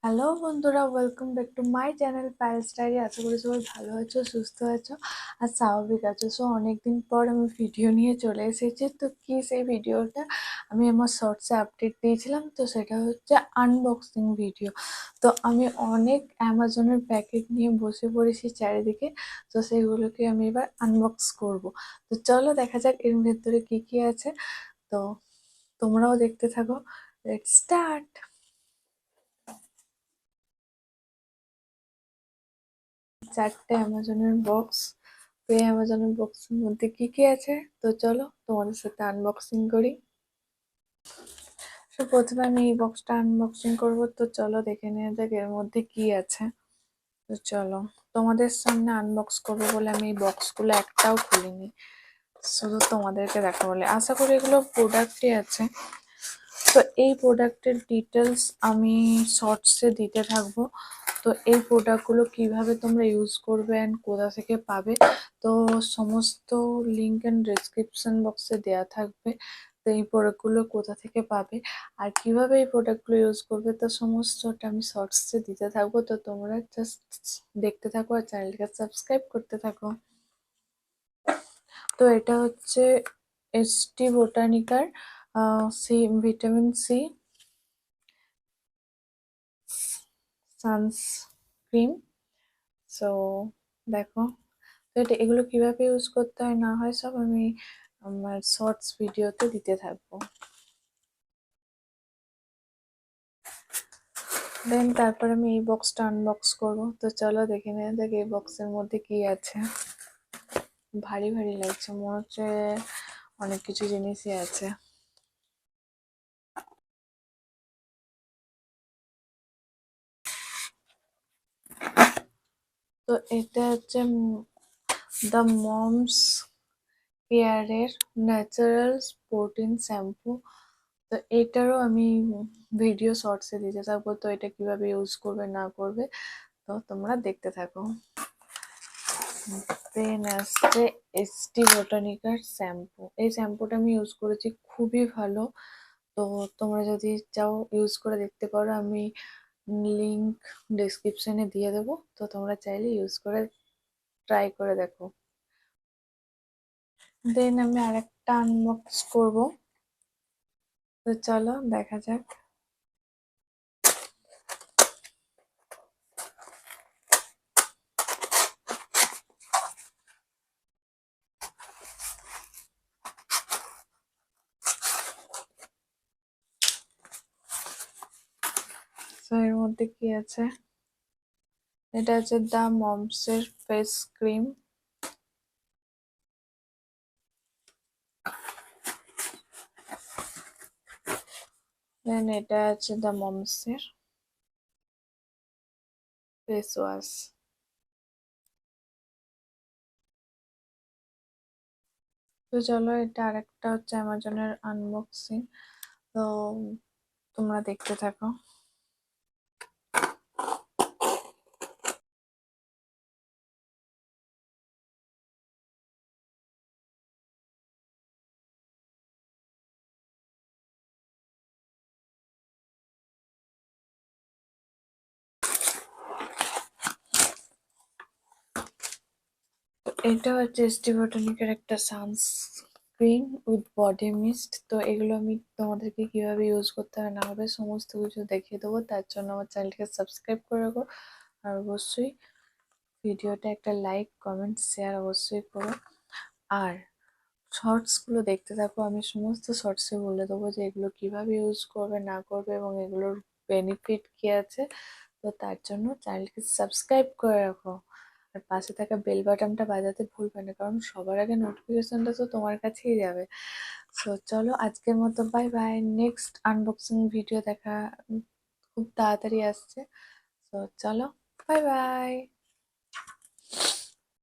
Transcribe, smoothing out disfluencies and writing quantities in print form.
Hello বন্ধুরা, welcome back to my channel Payel's diary. আশা করি সবাই ভালো আছো, সুস্থ আছো আর স্বাভাবিক আছো। সো অনেকদিন পর আমি ভিডিও নিয়ে চলে এসেছি। তো কি সেই ভিডিওটা আমি আমার শর্টসে আপডেট দিয়েছিলাম, তো সেটা হচ্ছে আনবক্সিং ভিডিও। তো আমি অনেক অ্যামাজনের প্যাকেট নিয়ে বসে পড়েছি চারিদিকে। তো সেগুলোকে আমি এবার আনবক্স করব। তো চলো দেখা যাক এর ভেতরে কি কি আছে। তো তোমরাও দেখতে থাকো। Let's start. চারটে অ্যামাজনের বক্স। তো এই অ্যামাজনের বক্সের মধ্যে কি কি আছে, তো চলো তোমাদের সাথে আনবক্সিং করি। তো প্রথমে আমি এই বক্সটা আনবক্সিং করবো। তো চলো দেখে নেওয়া যাক এর মধ্যে কি আছে। তো চলো তোমাদের সামনে আনবক্স করবো বলে আমি এই বক্সগুলো একটাও খুলিনি, শুধু তোমাদেরকে দেখা বলে। আশা করি এগুলো প্রোডাক্টই আছে। তো এই প্রোডাক্টের ডিটেলস আমি শর্টসে দিতে থাকবো। তো এই প্রোডাক্টগুলো কিভাবে তোমরা ইউজ করবে অ্যান্ড কোথা থেকে পাবে, তো সমস্ত লিঙ্ক অ্যান্ড ডেসক্রিপশন বক্সে দেওয়া থাকবে। তো এই প্রোডাক্টগুলো কোথা থেকে পাবে আর কিভাবে এই প্রোডাক্টগুলো ইউজ করবে, তো সমস্তটা আমি শর্টসে দিতে থাকবো। তো তোমরা জাস্ট দেখতে থাকো আর চ্যানেলকে সাবস্ক্রাইব করতে থাকো। তো এটা হচ্ছে এসটি বোটানিকার C vitamin C sunscreen. So দেখো, তো এটা এগুলো কিভাবে ইউজ করতে হয় না হয় সব আমি আমার শর্টস ভিডিওতে দিতে থাকবো। দেন তারপর আমি এই বক্সটা আনবক্স করবো। তো চলো দেখে নেওয়া যাক এই বক্সের মধ্যে কি আছে। ভারী ভারী লাগছে, মনে হচ্ছে অনেক কিছু জিনিসই আছে। তো এটা হচ্ছে দ্য মমস কেয়ারের ন্যাচারাল প্রোটিন শ্যাম্পু। তো এটারও আমি ভিডিও শর্টসে দিতে থাকবো। তো এটা কিভাবে ইউজ করবে না করবে তো তোমরা দেখতে থাকো। দেন আসছে এসটি বোটানিকার শ্যাম্পু। এই শ্যাম্পুটা আমি ইউজ করেছি, খুবই ভালো। তো তোমরা যদি চাও ইউজ করে দেখতে পারো, আমি লিংক ডেসক্রিপশনে দিয়ে দেবো। তো তোমরা চাইলে ইউজ করে ট্রাই করে দেখো। দেন আমি আরেকটা আনবক্স করব। তো চলো দেখা যাক। তো এর মধ্যে কি আছে, এটা হচ্ছে দ্য মমসের ফেস ক্রিম। দেন এটা আছে দ্য মমসের ফেস ওয়াশ। তো চলো এটা আরেকটা হচ্ছে অ্যামাজনের আনবক্সিং। তো তোমরা দেখতে থাকো। এটা হচ্ছে এসটি বটানিকের একটা সানস্ক্রিন উইথ বডি মিস্ট। তো এগুলো আমি তোমাদেরকে কিভাবে ইউজ করতে হয় না হবে সমস্ত কিছু দেখিয়ে দেবো। তার জন্য আমার চ্যানেলকে সাবস্ক্রাইব করে রাখো। আর অবশ্যই ভিডিওটা একটা লাইক কমেন্ট শেয়ার অবশ্যই করো। আর শর্টসগুলো দেখতে থাকো, আমি সমস্ত শর্টসে বলে দেবো যে এগুলো কিভাবে ইউজ করবে না করবে এবং এগুলোর বেনিফিট কি আছে। তো তার জন্য চ্যানেলকে সাবস্ক্রাইব করে রাখো আর পাশে থাকা বেল বাটনটা বাজাতে ভুলবে না, কারণ সবার আগে নোটিফিকেশনটা তো তোমার কাছেই যাবে। সো চলো আজকের মতো bye bye. Next unboxing video দেখা খুব তাড়াতাড়ি আসছে। তো চলো বাই বাই।